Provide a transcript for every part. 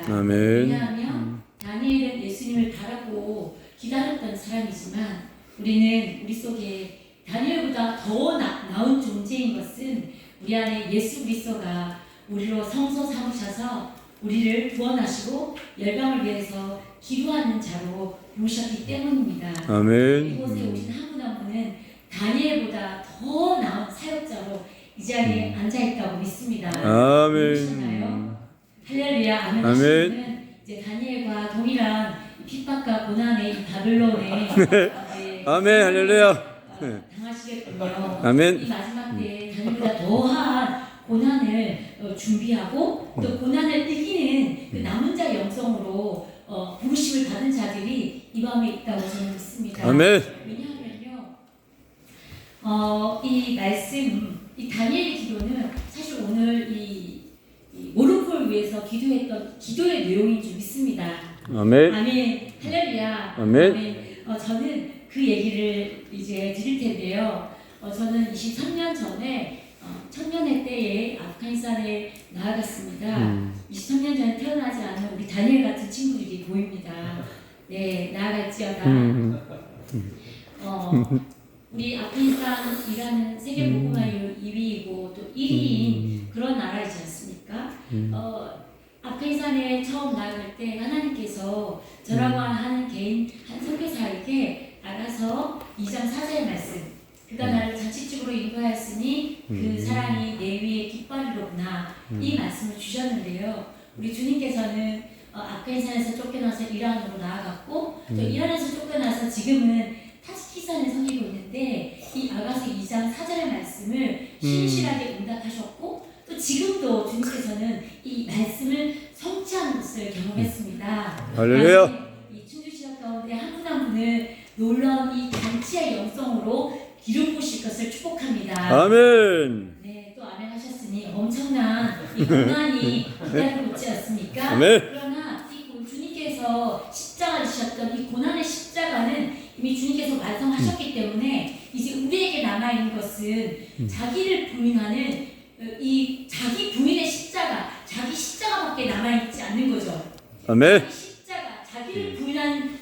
아멘. 왜냐하면 다니엘은 예수님을 바라고 기다렸던 사람이지만 우리는 우리 속에 다니엘보다 더 나은 존재인 것은 우리 안에 예수 그리스도가 우리로 성소 삼으셔서 우리를 구원하시고 열방을 위해서 기도하는 자로 부르셨기 때문입니다. 아멘. 이곳에 오신 한 분 한 분은 다니엘보다 더 나은 사역자로 이 자리에 앉아있다고 믿습니다. 아멘. 할렐루야. 아멘. 하시면 이제 다니엘과 동일한 핍박과 고난의 이 바벨론에 아멘. 할렐루야. 당하시겠군요. 아멘. 이 마지막 때에 다니엘보다 더한 고난을 준비하고 또 고난을 이기는 그 남은 자 영성으로 부르심을 받은 자들이 이 밤에 있다고 저는 믿습니다. 아멘. 왜냐하면요, 이 말씀, 이 다니엘의 기도는 사실 오늘 이 모로코를 위해서 기도했던 기도의 내용인 줄 믿습니다. 아멘. 아멘. 할렐루야. 아멘. 저는 그 얘기를 이제 드릴 텐데요. 저는 23년 전에 청년회 때에 아프가니스탄에 나아갔습니다. 23년 전에 태어나지 않은 우리 다니엘 같은 친구들이 보입니다. 네, 나아갈지어다. 우리 아프가니스탄이라는 세계 복음화율 2위이고 또 1위인 그런 나라이지 않습니까? 아프가니스탄에 처음 나아갈 때 하나님께서 저라고 하는 개인 한 선교사에게 알아서 2장 4절 말씀, 그가 나를 자치적으로 인도하였으니 그 사랑이 내 위에 깃발이로구나, 이 말씀을 주셨는데요. 우리 주님께서는 아프가니스탄에서 쫓겨나서 이란으로 나아갔고 또 이란에서 쫓겨나서 지금은 타지키스탄에 섬기고 있는데 이 아가서 2장 4절의 말씀을 신실하게 응답하셨고 또 지금도 주님께서는 이 말씀을 성취하는 것을 경험했습니다. 할렐루야. 이 충주시각 가운데 한 분 한 분을 놀라운 이 잔치의 영성으로 기름 부으실 것을 축복합니다. 아멘. 네, 또 아멘 하셨으니 엄청난 이 고난이 기다리고 있지 않습니까? 아멘. 그러나 이 주님께서 십자가 지셨던 이 고난의 십자가는 이미 주님께서 완성하셨기 때문에 이제 우리에게 남아있는 것은 자기를 부인하는 이 자기 부인의 십자가, 자기 십자가밖에 남아있지 않는 거죠. 아멘. 자기 십자가, 자기를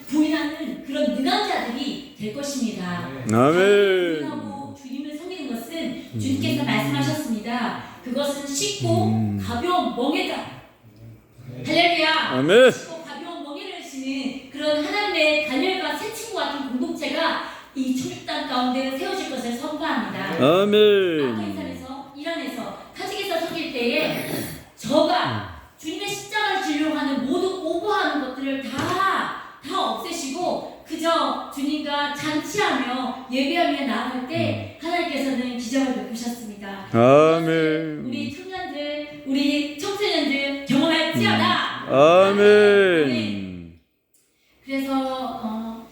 부인하는 그런 능한 자들이 될 것입니다. 아멘. 부인하고 주님을 섬기는 것은 주님께서 말씀하셨습니다. 그것은 쉽고 가벼운 멍에다. 할렐루야. 아멘. 쉽고 가벼운 멍에를 지는 그런 하나님의 다니엘과 새 친구 같은 공동체가 이 천국 땅 가운데 세워질 것을 선포합니다. 아멘. 아프가니스탄에서, 이란에서, 타직에서 섬길 때에 저가 주님의 십자가를 지려고 하는 모든 오버하는 것들을 다 없애시고 그저 주님과 잔치하며 예배하며 나아갈 때 하나님께서는 기적을 베푸셨습니다. 아멘. 우리 청년들, 우리 청소년들 경험할지어다. 아멘. 그래서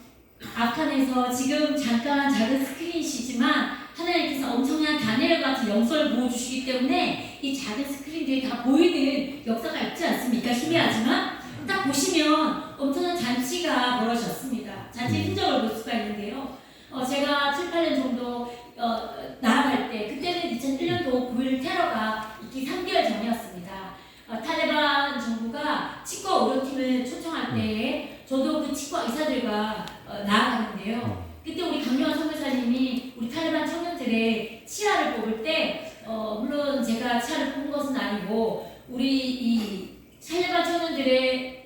아칸에서 지금 잠깐 작은 스크린이시지만 하나님께서 엄청난 다니엘 같은 영성을 보여주시기 때문에 이 작은 스크린들이 다 보이는 역사가 있지 않습니까? 희미하지만 딱 보시면 엄청난 잔치가 벌어졌습니다. 잔치의 흔적을 볼 수가 있는데요. 제가 7, 8년 정도 나아갈 때, 그때는 2001년도 9.11 테러가 있기 3개월 전이었습니다. 탈레반 정부가 치과 의료팀을 초청할 때 저도 그 치과 의사들과 나아가는데요. 그때 우리 강요한 선교사님이 우리 탈레반 청년들의 치아를 뽑을 때 물론 제가 치아를 뽑은 것은 아니고 우리 이 탈레반 청년들의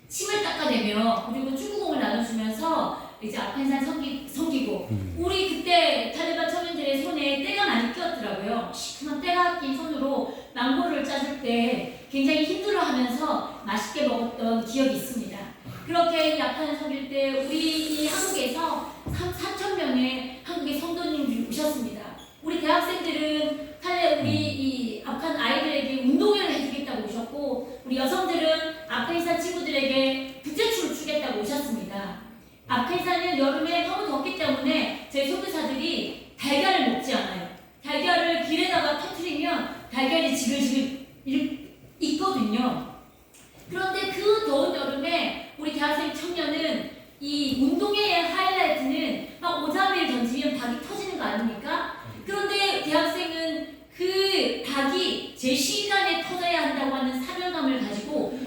침을 닦아내며 그리고 축구공을 나눠주면서 이제 아프간산 섬기고 우리 그때 탈레반 청년들의 손에 때가 많이 끼었더라고요. 시큼한 때가 낀 손으로 망고를 짜줄 때 굉장히 힘들어하면서 맛있게 먹었던 기억이 있습니다. 그렇게 이 아프간 섬길 때 우리 이 한국에서 4,000명의 한국의 성도님들이 오셨습니다. 우리 대학생들은 우리 이 아프간 아이들에게 운동회를 해주겠다고 오셨고 우리 여성들은 아프간산 친구들에게 부채춤을 추겠다고 오셨습니다. 아프간산은 여름에 너무 덥기 때문에 저희 선교사들이 달걀을 먹지 않아요. 달걀을 길에다가 터뜨리면 달걀이 지글지글 익거든요. 그런데 그 더운 여름에 우리 대학생 청년은 이 운동회의 하이라이트는 막 오자매를 던지면 박이 터지는 거 아닙니까? 그런데 대학생은 그 박이 제 시간에 터져야 한다고 하는 사명감을 가지고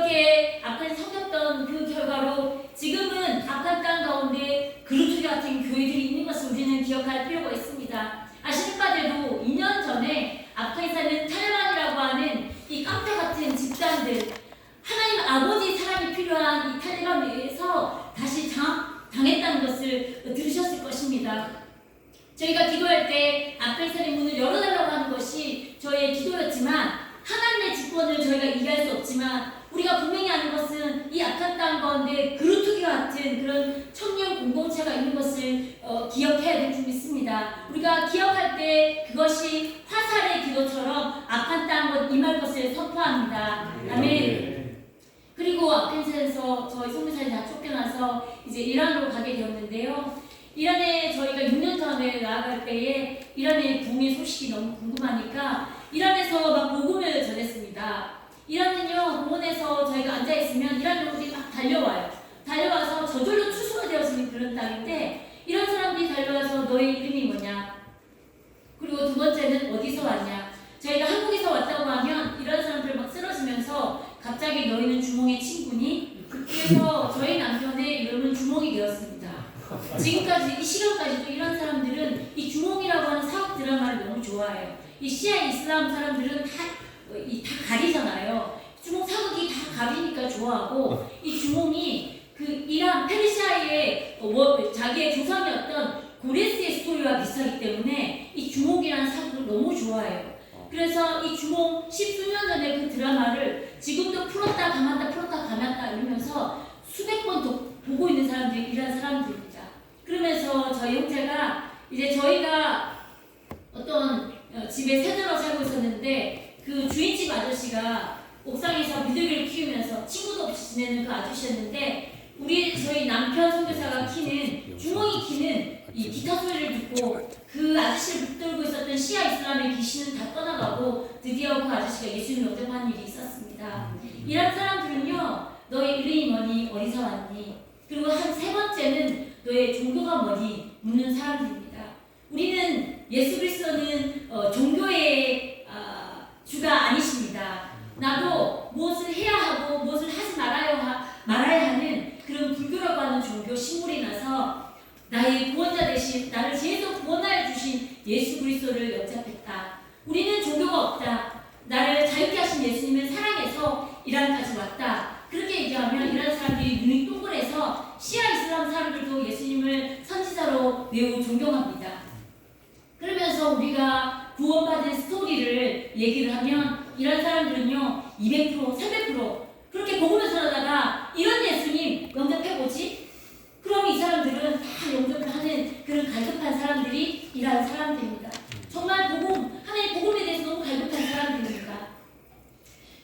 그렇게 아칸에 섬겼던 그 결과로 지금은 아칸 땅 가운데 그루트기 같은 교회들이 있는 것을 우리는 기억할 필요가 있습니다. 아시는 바대로 2년 전에 아칸에 사는 탈레반이라고 하는 이 깡패 같은 집단들, 하나님 아버지 사랑이 필요한 이 탈레반에 의해서 다시 당했다는 것을 들으셨을 것입니다. 저희가 기도할 때 아칸의 문을 열어달라고 하는 것이 저의 기도였지만 하나님의 주권을 저희가 이해할 수 없지만 우리가 분명히 아는 것은 이 아칸 땅 가운데 그루트기 같은 그런 청년 공동체가 있는 것을 기억해야 될 줄 믿습니다. 우리가 기억할 때 그것이 화살의 기도처럼 아칸 땅 임할 것을 선포합니다. 아멘. 그리고 아칸에서 저희 선교사님 다 쫓겨나서 이제 이란으로 가게 되었는데요. 이란에 저희가 6년 전에 나아갈 때에 이란의 붕의 소식이 너무 궁금하니까 이란에서 막 복음을 전했습니다. 이란은요, 공원에서 저희가 앉아있으면 이란 놈들이 막 달려와요. 달려와서 저절로 추수가 되어지는 그런 땅인데 이런 사람들이 달려와서 너의 이름이 뭐냐? 그리고 두 번째는 어디서 왔냐? 저희가 한국에서 왔다고 하면 이런 사람들 막 쓰러지면서 갑자기 너희는 주몽의 친구니? 그래서 저희 남편의 이름은 주몽이 되었습니다. 지금까지 이 시간까지도 이런 사람들은 이 주몽이라고 하는 사업 드라마를 너무 좋아해요. 이 시아 이슬람 사람들은 다 가리잖아요. 주몽 사극이 다 가리니까 좋아하고 이 주몽이 그 이란 페르시아의 자기의 조상이었던 고레스의 스토리와 비슷하기 때문에 이 주몽이라는 사극을 너무 좋아해요. 그래서 이 주몽 10수년 전에 그 드라마를 지금도 풀었다 감았다 이러면서 수백 번 더 보고 있는 사람들이 이런 사람들입니다. 그러면서 저희 형제가 이제 저희가 어떤 집에 새들어 살고 있었는데 그 주인집 아저씨가 옥상에서 비둘기를 키우면서 친구도 없이 지내는 그 아저씨였는데 저희 남편 선교사가 키는 주몽이 키는 이 기타 소리를 듣고 그 아저씨를 붙들고 있었던 시아 이슬람의 귀신은 다 떠나가고 드디어 그 아저씨가 예수님을 영접하는 일이 있었습니다. 이런 사람들은요, 너의 이름이 뭐니? 어디서 왔니? 그리고 한 세 번째는 너의 종교가 뭐니? 묻는 사람들입니다. 우리는 예수 그리스도는 종교의 주가 아니십니다. 나도 무엇을 해야 하고 무엇을 하지 말아야 하는 그런 불교라고 하는 종교 신물이 나서 나의 구원자 대신 나를 죄에서 구원하여 주신 예수 그리스도를 영접했다. 우리는 종교가 없다. 나를 자유케 하신 예수님을 사랑해서 이란까지 왔다. 그렇게 얘기하면 이란 사람들이 눈이 동그래서 시아 이슬람 사람들도 예수님을 선지자로 매우 존경합니다. 그러면서 우리가 구원받은 스토리를 얘기를 하면 이란 사람들은요 200%, 300% 그렇게 복음을 전하다가 이런 예수님 영접해보지? 그럼 이 사람들은 다 영접을 하는 그런 갈급한 사람들이 이란 사람들입니다. 정말 하나님 복음에 대해서 너무 갈급한 사람들입니다.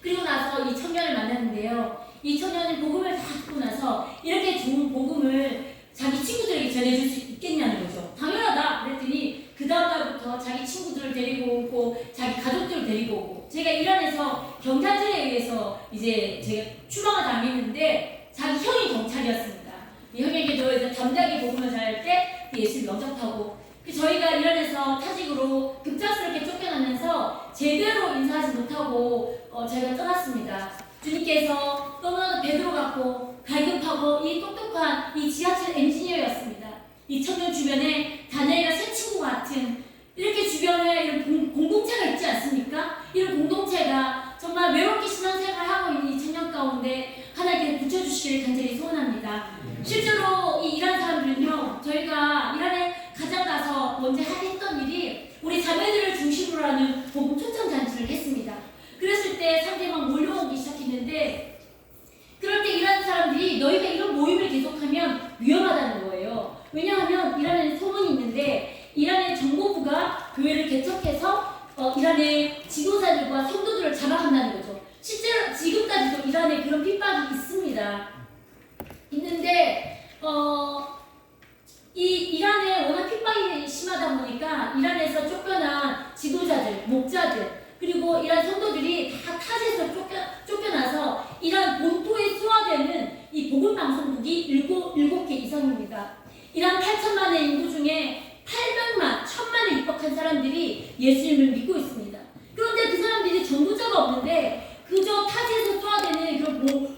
그리고 나서 이 청년을 만났는데요. 이 청년은 복음을 다 듣고 나서 이렇게 좋은 복음을 자기 친구들에게 전해줄 수 있겠냐는 거죠. 당연하다 그랬더니 그 다음날부터 자기 친구들을 데리고 오고 자기 가족들을 데리고 오고 제가 이란에서 경찰들에 의해서 이제 제가 추방을 당했는데 자기 형이 경찰이었습니다. 이 형에게도 이제 담대하게 복음을 전할 때 예수를 영접하고 저희가 이란에서 타직으로 급작스럽게 쫓겨나면서 제대로 인사하지 못하고 저희가 떠났습니다. 주님께서 너무나도 베드로 같고 갈급하고 이 똑똑한 이 지하철 엔지니어였습니다. 이 청년 주변에 다니엘과 새 친구 같은 이렇게 주변에 이런 공동체가 있지 않습니까? 이런 공동체가 정말 외롭게 신앙생활을 하고 있는 이 청년 가운데 하나님께 붙여주시기를 간절히 소원합니다. 실제로 이 이란 사람들은요, 저희가 이란에 가장 가서 먼저 했던 일이 우리 자매들을 중심으로 하는 복음 초청 잔치를 했습니다. 그랬을 때 상대방 몰려오기 시작했는데 그럴 때 이란 사람들이 너희가 이런 모임을 계속하면 위험하다는 거예요. 왜냐하면 이란에는 소문이 있는데 이란의 정보부가 교회를 개척해서 이란의 지도자들과 성도들을 잡아간다는 거죠. 실제로 지금까지도 이란에 그런 핍박이 있습니다. 있는데 이 이란에 워낙 핍박이 심하다 보니까 이란에서 쫓겨난 지도자들, 목자들 그리고 이란 성도들이 다 타지에서 쫓겨나서 이란 본토에 소화되는 이 복음방송국이 7개 이상입니다. 이란 8천만의 인구 중에 800만, 1000만을 입학한 사람들이 예수님을 믿고 있습니다. 그런데 그 사람들이 전부자가 없는데 그저 타지에서 소화되는 그런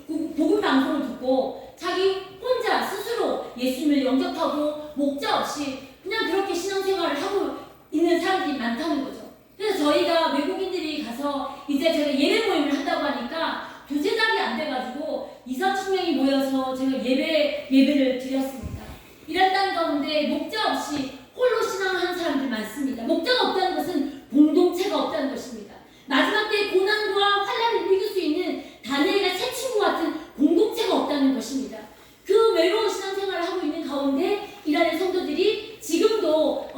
없이 그냥 그렇게 신앙생활을 하고 있는 사람들이 많다는 거죠. 그래서 저희가 외국인들이 가서 이제 제가 예배 모임을 한다고 하니까 두세 달이 안 돼가지고 2,000~3,000명이 모여서 제가 예배를 드렸습니다. 이랬던 가운데 목자 없이 홀로 신앙하는 사람들 많습니다. 목자가 없다는 것은 공동체가 없다는 것입니다. 마지막 때의 고난과 환난을 이길 수 있는 다니엘과 새 친구 같은 공동체가 없다는 것입니다. 그 외로운 신앙생활을 하고 있는 가운데 이란의 성도들이 지금도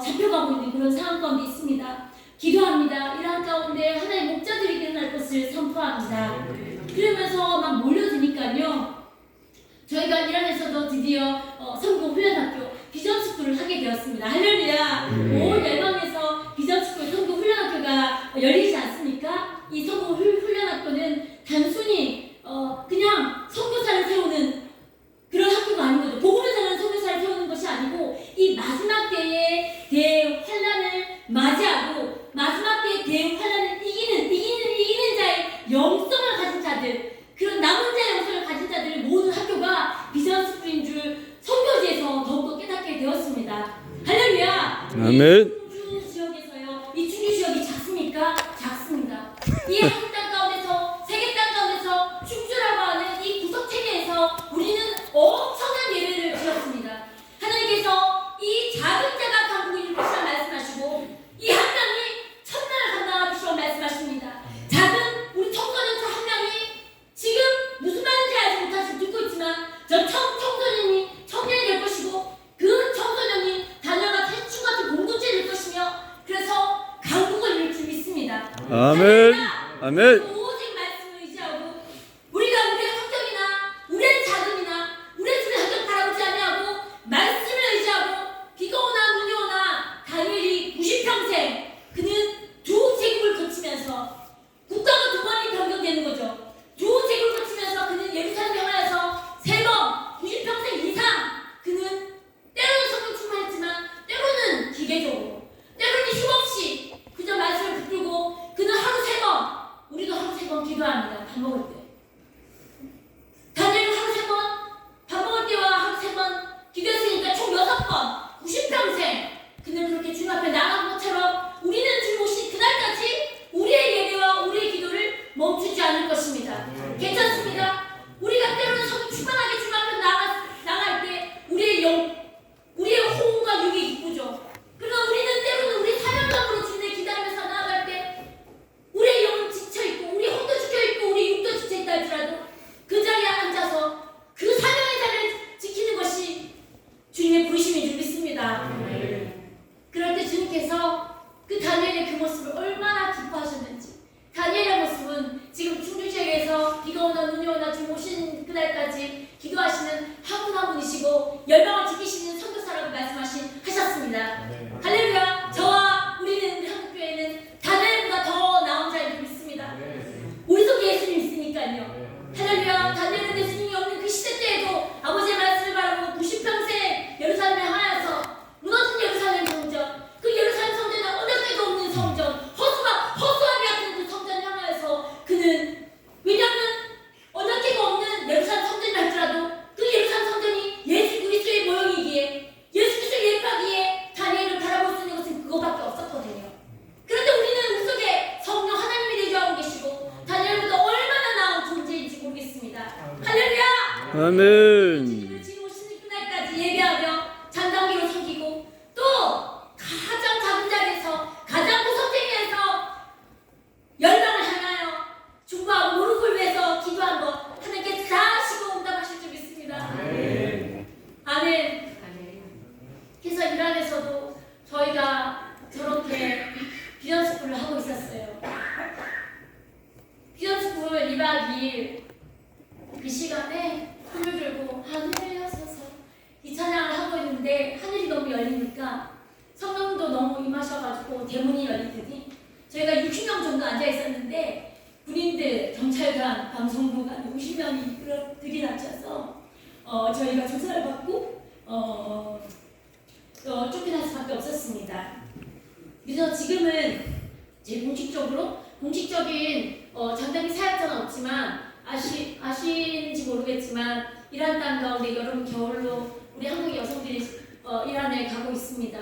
잡혀가고 있는 그런 상황 가운데 있습니다. 기도합니다. 이란 가운데 하나의 목자들이 일어날 것을 선포합니다. 그러면서 막 몰려드니까요. 저희가 이란에서도 드디어 성공 훈련학교 비전스쿨을 하게 되었습니다. 할렐루야. 온 열방에서 비전스쿨 성공 훈련학교가 열리지 않습니까? 이 성공 훈련학교는 단순히 그냥 선교사를 세우는 그런 학교가 아닌 거죠. 복음을 전하는 선교사를 세우는 것이 아니고 이 마지막 때의 대환란을 맞이하고 마지막 때의 대환란을 이기는 자의 영성을 가진 자들, 그런 남은 자의 영성을 가진 자들을 모든 학교가 비전스쿨인 줄 선교지에서 더욱더 깨닫게 되었습니다. 할렐루야. 아멘. 이 충주 지역에서요. 이 충주 지역이 작습니까? 작습니다. 이 한국 땅 가운데서 세계 땅 가운데서 충주라고 하는 이 구석 체계에서 우리는 엄청난 예배를 드렸습니다. 하나님께서 이 작은 자가 강국을 이룰 것이라 말씀하시고 이 한 명이 천만을 감당할 것이라고 말씀하십니다. 작은 우리 청소년 저 한 명이 지금 무슨 말인지 알지 못하시고 듣고 있지만 저 청년이 될 것이고 그 청소년이 다녀가 대충 같은 공동체를 될 것이며 그래서 강국을 이룰 줄 믿습니다. 아멘. 아멘. 오직 말씀을 의지하고 우리가 우리의 환경이나 우리의 자금이나 우리의 집의 환경 바라보지 아니하고 말씀을 의지하고 비가 오나 눈이 오나 다니엘이 90평생 그는 두 제국을 거치면서 국가가 두 번이 변경되는 거죠. 두 제국을 거치면서 그는 예루살렘 향하여서 3번 90평생 이상 그는 때로는 성령 충만했지만 때로는 기계적으로 때로는 힘없이 그저 말씀을 붙들고 그는 하루 3번 우리도 하루 3번 기도합니다. 밥 먹을 때 다니엘은 하루 3번 밥 먹을 때와 하루 3번 기도했으니까 총 6번 90평생 그는 그렇게 주님 앞에 나간 것처럼 우리는 주님 오신 그날까지 우리의 예배와 우리의 기도를 멈추지 않을 것입니다. 괜찮습니다. 우리가 때로는 성령 충만하게 주님 앞에 나갈 때 우리의 호흡과 육이 기쁘죠. 그러나 우리는 때로는 우리 사명감으로 주님을 기다리면서 나아갈 때 우리의 영은 지쳐있고 우리 혼도 지켜있고 우리 육도 지쳐있다 할지라도 그 자리에 앉아서 그 사명의 자리를 지키는 것이 주님의 부르심인 줄 믿습니다. 그럴 때 주님께서 그 다니엘의 그 모습을 얼마나 기뻐하셨는지 다니엘의 모습은 지금 충주 지역에서 비가 오나 눈이 오나 주님 오신 그날까지 기도하시는 한 분 한 분이시고 열방을 지키시는 선교사라고 말씀하셨습니다. 할렐루야. 저와 우리 한국교회는 다니엘보다 더 나은 자인 줄 믿습니다. 우리 속에 예수님 있으니까요. 할렐루야. 다니엘은 예수님이 없는 그 시대 때에도 아버지의 말씀을 바라보고 90평생 예루살렘에 하여서 무너진 예루살렘 성전, 그 예루살렘 성전에 언약궤도 없는 성전, 허수아비 같은 그 성전을 향하여서 그는 왜냐하면 언약궤가 없는 예루살렘 성전이 할지라도 그 예루살렘 성전이 예수 그리스도의 모형이기에 예수 그리스도의 예파기에 다니엘을 바라볼 수 있는 것은 그거밖에 없었거든요. 그런데 우리는 우리 속에 성령 하나님이 내주하고 계시고 다니엘보다 얼마나 나은 존재인지 모르겠습니다. 할렐루야. 아멘. 주님을 지금 오시는 그날까지 예배하며 장단기로 섬기고 또 가장 작은 자리에서 가장 구석탱이에서 열방을 향하여 중보하고 무릎을 위해서 기도한 것 하나님께 다 하시고 응답하실 줄 믿습니다. 아멘. 그래서 이란에서도 저희가 저렇게 비전스쿨을 하고 있었어요. 비전스쿨 2박 2일 그 시간에 손을 들고 하늘에 서서 이 찬양을 하고 있는데 하늘이 너무 열리니까 성령도 너무 임하셔가지고 대문이 열리더니 저희가 60명 정도 앉아 있었는데 군인들, 경찰관, 방송부관 50명이 들이닥쳐서 저희가 조사를 받고 쫓겨날 수밖에 없었습니다. 그래서 지금은 제 공식적인 장단기 사역자는 없지만 아시는지 모르겠지만 이란 땅 가운데 여름 겨울로 우리 한국 여성들이 이란에 가고 있습니다.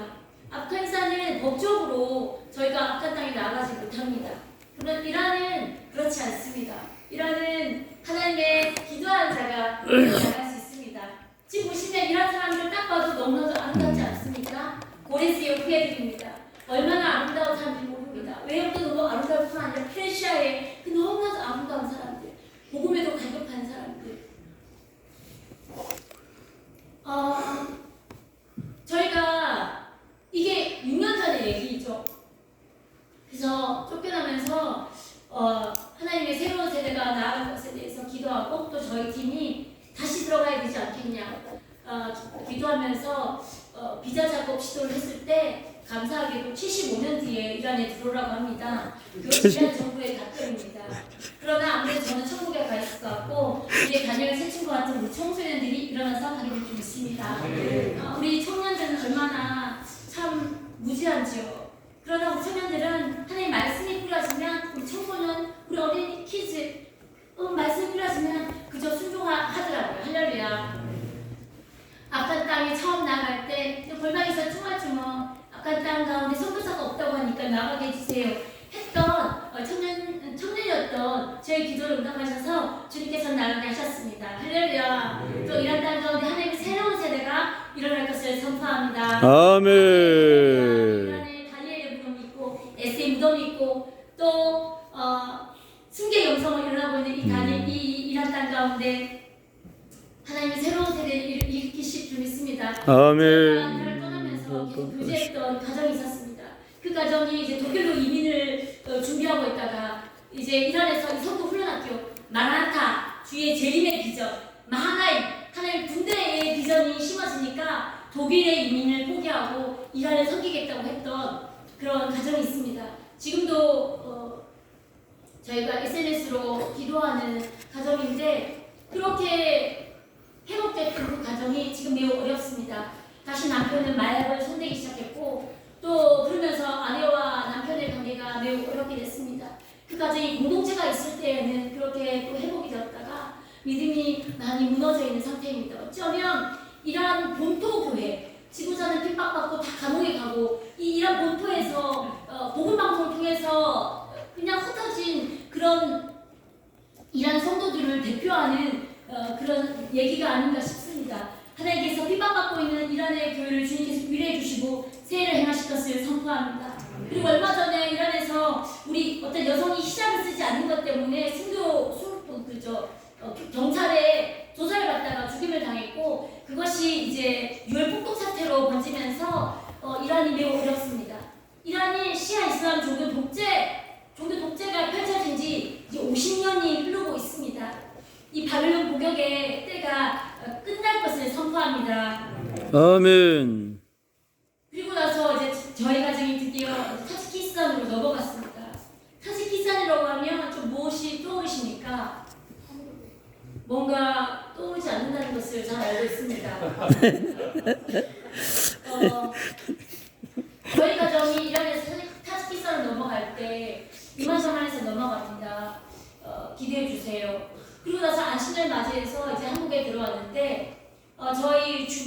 아프가니스탄은 법적으로 저희가 아프간 땅에 나가지 못합니다. 그러나 이란은 그렇지 않습니다. 이란은 하나님의 기도하는 자가 나갈 수 있습니다. 지금 보시면 이란 사람들 딱 봐도 너무나도 아름답지 않습니까? 고레스의 후예들입니다. 얼마나 아름다운 사람인지 모릅니다. 외형도 너무 아름다울 뿐 아니라 페르시아의 그 너무나도 아름다운 사람들, 복음에도 갈급한 사람들. 저희가 이게 6년 전의 얘기죠. 그래서 쫓겨나면서 하나님의 새로운 세대가 나아갈 것에 대해서 기도하고 또 저희 팀이 다시 들어가야 되지 않겠냐 기도하면서 비자 작업 시도를 했을 때 감사하게도 75년 뒤에 이란에 들어오라고 합니다. 그것이 이란 정부의 답변입니다. 그러나 아무래도 저는 천국에 가 있을 것 같고 이제 다니엘 세친과 같은 우리 청소년들이 일어나서 가게 될 좀 있습니다. 우리 청년들은 얼마나 참 무지한지요. 그러나 우리 청년들은 하나님 말씀이 필요하시면 우리 청소년, 우리 어린 키즈 말씀이 필요하시면 그저 순종하더라고요. 할렐루야. 아프간 땅에 처음 나갈 때 골방에서 쭈물쭈물 아프간 땅 가운데 선교사가 없다고 하니까 나가게 해주세요 했던 청년이었던 저의 기도를 응답하셔서 주님께서 나가게 하셨습니다. 할렐루야. 또 이란 땅 가운데 하나님의 새로운 세대가 일어날 것을 선포합니다. 아멘. 이란에 다니엘의 무덤이 있고 에스의 무덤이 있고 또 승계 영성을 일어나고 있는 이 이란 땅 가운데 하나님의 새로운 세대를 일으키실 줄 믿습니다. 아멘. 이란을 떠나면서 계속 교제했던 가정이 있었습니다. 그 가정이 이제 독일로 이민을 준비하고 있다가 이제 이란에서 이 성도 훈련학교 마라나타 주의 재림의 비전 하나님 군대의 비전이 심어지니까 독일의 이민을 포기하고 이란을 섬기겠다고 했던 그런 가정이 있습니다. 지금도 저희가 SNS로 기도하는 가정인데 그렇게 회복됐던 그 가정이 지금 매우 어렵습니다. 다시 남편은 마약을 손대기 시작했고 또 그러면서 아내와 남편의 관계가 매우 어렵게 됐습니다. 그 가정이 공동체가 있을 때에는 그렇게 또 회복이 되었다가 믿음이 많이 무너져 있는 상태입니다. 어쩌면 이란 본토 교회 지도자는 핍박받고 다 감옥에 가고 이 이란 본토에서 복음 방송을 통해서 그냥 흩어진 그런 이란 성도들을 대표하는 그런 얘기가 아닌가 싶습니다. 하나님께서 핍박받고 있는 이란의 교회를 주님께서 위로해 주시고 세례를 행하실 것을 선포합니다. 그리고 얼마 전에 이란에서 우리 어떤 여성이 히잡을 쓰지 않는 것 때문에 경찰에 조사를 받다가 죽임을 당했고 그것이 이제 유혈 폭동 사태로 번지면서 이란이 매우 어렵습니다. 이란이 시아 이슬람 종교 독재가 펼쳐진 지 이제 50년이 흐르고 있습니다. 이 바벨론 복역의 때가 끝날 것을 선포합니다. 아멘. 그리고 나서 이제 저희 가정이 드디어 타지키스탄으로 넘어갔습니다. 타지키스탄이라고 하면 좀 무엇이 떠오르십니까? 뭔가 떠오르지 않는다는 것을 잘 알고 있습니다. 저희 가정이 이란에서 타지키스탄으로 넘어갈 때 이만저만해서 넘어갑니다. 기대해 주세요. 그리고 나서 안신을 맞이해서 이제 한국에 들어왔는데 저희